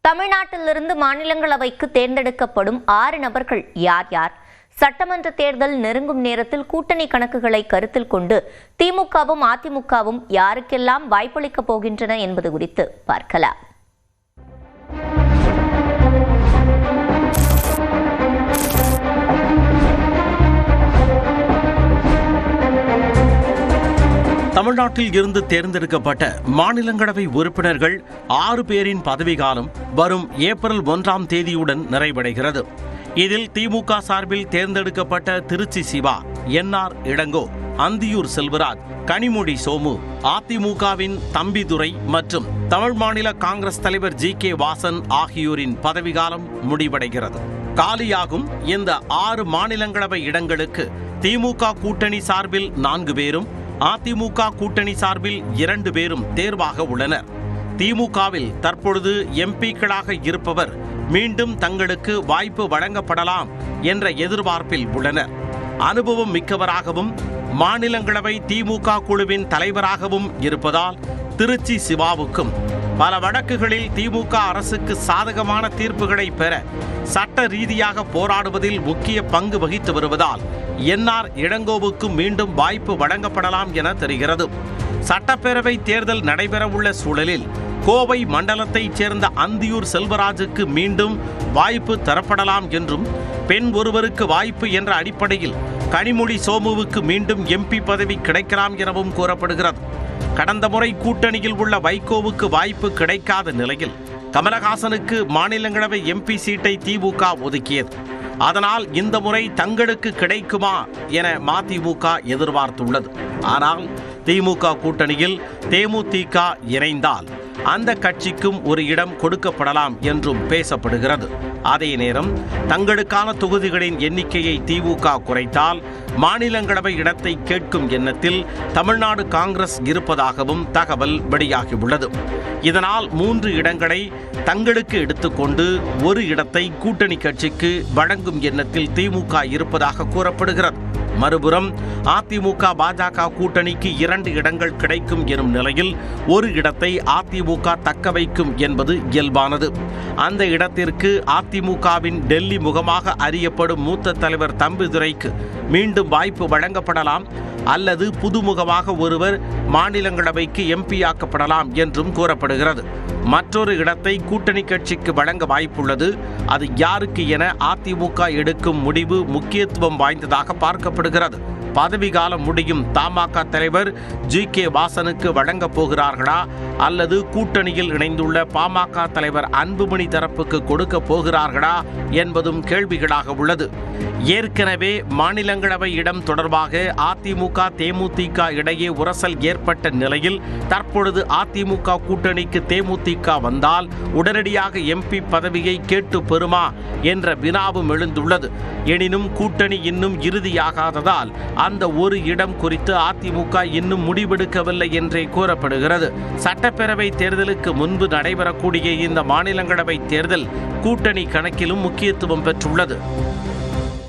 தமிழ்நாட்டிலிருந்து மாநிலங்களவைக்கு தேர்ந்தெடுக்கப்படும் 6 நபர்கள் யார் யார்? சட்டமன்ற தேர்தல் நெருங்கும் நேரத்தில் கூட்டணி கணக்குகளை கருத்தில் கொண்டு திமுகவும் அதிமுகவும் யாருக்கெல்லாம் வாய்ப்பளிக்கப் போகின்றன என்பது குறித்து பார்க்கலாம். தமிழ்நாட்டில் இருந்து தேர்ந்தெடுக்கப்பட்ட மாநிலங்களவை உறுப்பினர்கள் 6 பேரின் பதவிக்காலம் வரும் ஏப்ரல் 1ஆம் தேதியுடன் நிறைவடைகிறது. இதில் திமுக சார்பில் தேர்ந்தெடுக்கப்பட்ட திருச்சி சிவா, என்ஆர் இளங்கோ, அந்தியூர் செல்வராஜ், கனிமொழி சோமு, அதிமுகவின் தம்பிதுரை மற்றும் தமிழ் மாநில காங்கிரஸ் தலைவர் ஜி.கே. வாசன் ஆகியோரின் பதவிக்காலம் முடிவடைகிறது. காலியாகும் இந்த 6 மாநிலங்களவை இடங்களுக்கு திமுக கூட்டணி சார்பில் 4 பேரும், அதிமுக கூட்டணி சார்பில் 2 பேரும் தேர்வாக உள்ளனர். திமுகவில் தற்பொழுது எம்பிக்களாக இருப்பவர் மீண்டும் தங்களுக்கு வாய்ப்பு வழங்கப்படலாம் என்ற எதிர்பார்ப்பில் உள்ளனர். அனுபவம் மிக்கவராகவும் மாநிலங்களவை திமுக குழுவின் தலைவராகவும் இருப்பதால் திருச்சி சிவாவுக்கும் பல வழக்குகளில் திமுக அரசுக்கு சாதகமான தீர்ப்புகளை பெற சட்ட ரீதியாக போராடுவதில் முக்கிய பங்கு வகித்து வருவதால் என்ஆர் இளங்கோவுக்கு மீண்டும் வாய்ப்பு வழங்கப்படலாம் என தெரிகிறது. சட்டப்பேரவை தேர்தல் நடைபெறவுள்ள சூழலில் கோவை மண்டலத்தைச் சேர்ந்த அந்தியூர் செல்வராஜுக்கு மீண்டும் வாய்ப்பு தரப்படலாம் என்றும், பெண் ஒருவருக்கு வாய்ப்பு என்ற அடிப்படையில் கனிமொழி சோமுவுக்கு மீண்டும் எம்பி பதவி கிடைக்கலாம் எனவும் கூறப்படுகிறது. கடந்த முறை கூட்டணியில் உள்ள வைகோவுக்கு வாய்ப்பு கிடைக்காத நிலையில் கமலஹாசனுக்கு மாநிலங்களவை எம்பி சீட்டை திமுக ஒதுக்கியது. அதனால் இந்த முறை தங்களுக்கு கிடைக்குமா என மதிமுக எதிர்பார்த்துள்ளது. ஆனால் திமுக கூட்டணியில் தேமுதிக இணைந்தால் அந்த கட்சிக்கும் ஒரு இடம் கொடுக்கப்படலாம் என்றும் பேசப்படுகிறது. அதே நேரம் தங்களுக்கான தொகுதிகளின் எண்ணிக்கையை திமுக குறைத்தால் மாநிலங்களவை இடத்தை கேட்கும் எண்ணத்தில் தமிழ்நாடு காங்கிரஸ் இருப்பதாகவும் தகவல் வெளியாகியுள்ளது. இதனால் 3 இடங்களை தங்களுக்கு எடுத்துக்கொண்டு ஒரு இடத்தை கூட்டணி கட்சிக்கு வழங்கும் எண்ணத்தில் திமுக இருப்பதாக கூறப்படுகிறது. மறுபுறம் அதிமுக பாஜக கூட்டணிக்கு 2 இடங்கள் கிடைக்கும் எனும் நிலையில் ஒரு இடத்தை அதிமுக தக்க வைக்கும் என்பது இயல்பானது. அந்த இடத்திற்கு அதிமுகவின் டெல்லி முகமாக அறியப்படும் மூத்த தலைவர் தம்பிதுரைக்கு மீண்டும் வாய்ப்பு வழங்கப்படலாம் அல்லது புதுமுகமாக ஒருவர் மாநிலங்களவைக்கு எம்பி ஆக்கப்படலாம் என்றும் கூறப்படுகிறது. மற்றொரு இடத்தை கூட்டணி கட்சிக்கு வழங்க வாய்ப்புள்ளது. அது யாருக்கு என அதிமுக எடுக்கும் முடிவு முக்கியத்துவம் வாய்ந்ததாக பார்க்கப்படுகிறது. பதவிக்காலம் முடியும் தமாக தலைவர் ஜி.கே. வாசனுக்கு வழங்கப் போகிறார்களா அல்லது கூட்டணியில் இணைந்துள்ள பாமக தலைவர் அன்புமணி தரப்புக்கு கொடுக்க போகிறார்களா என்பதும் கேள்விகளாக உள்ளது. ஏற்கனவே மாநிலங்களவை இடம் தொடர்பாக அதிமுக தேமுதிக இடையே உரசல் ஏற்பட்ட நிலையில் தற்பொழுது அதிமுக கூட்டணிக்கு தேமுதிக வந்தால் உடனடியாக எம்பி பதவியை கேட்டு பெறுமா என்ற வினாவும் எழுந்துள்ளது. எனினும் கூட்டணி இன்னும் இறுதியாகாததால் அந்த ஒரு இடம் குறித்து அதிமுக இன்னும் முடிவெடுக்கவில்லை என்றே கூறப்படுகிறது. சட்டப்பேரவை தேர்தலுக்கு முன்பு நடைபெறக்கூடிய இந்த மாநிலங்களவை தேர்தல் கூட்டணி கணக்கிலும் முக்கியத்துவம் பெற்றுள்ளது.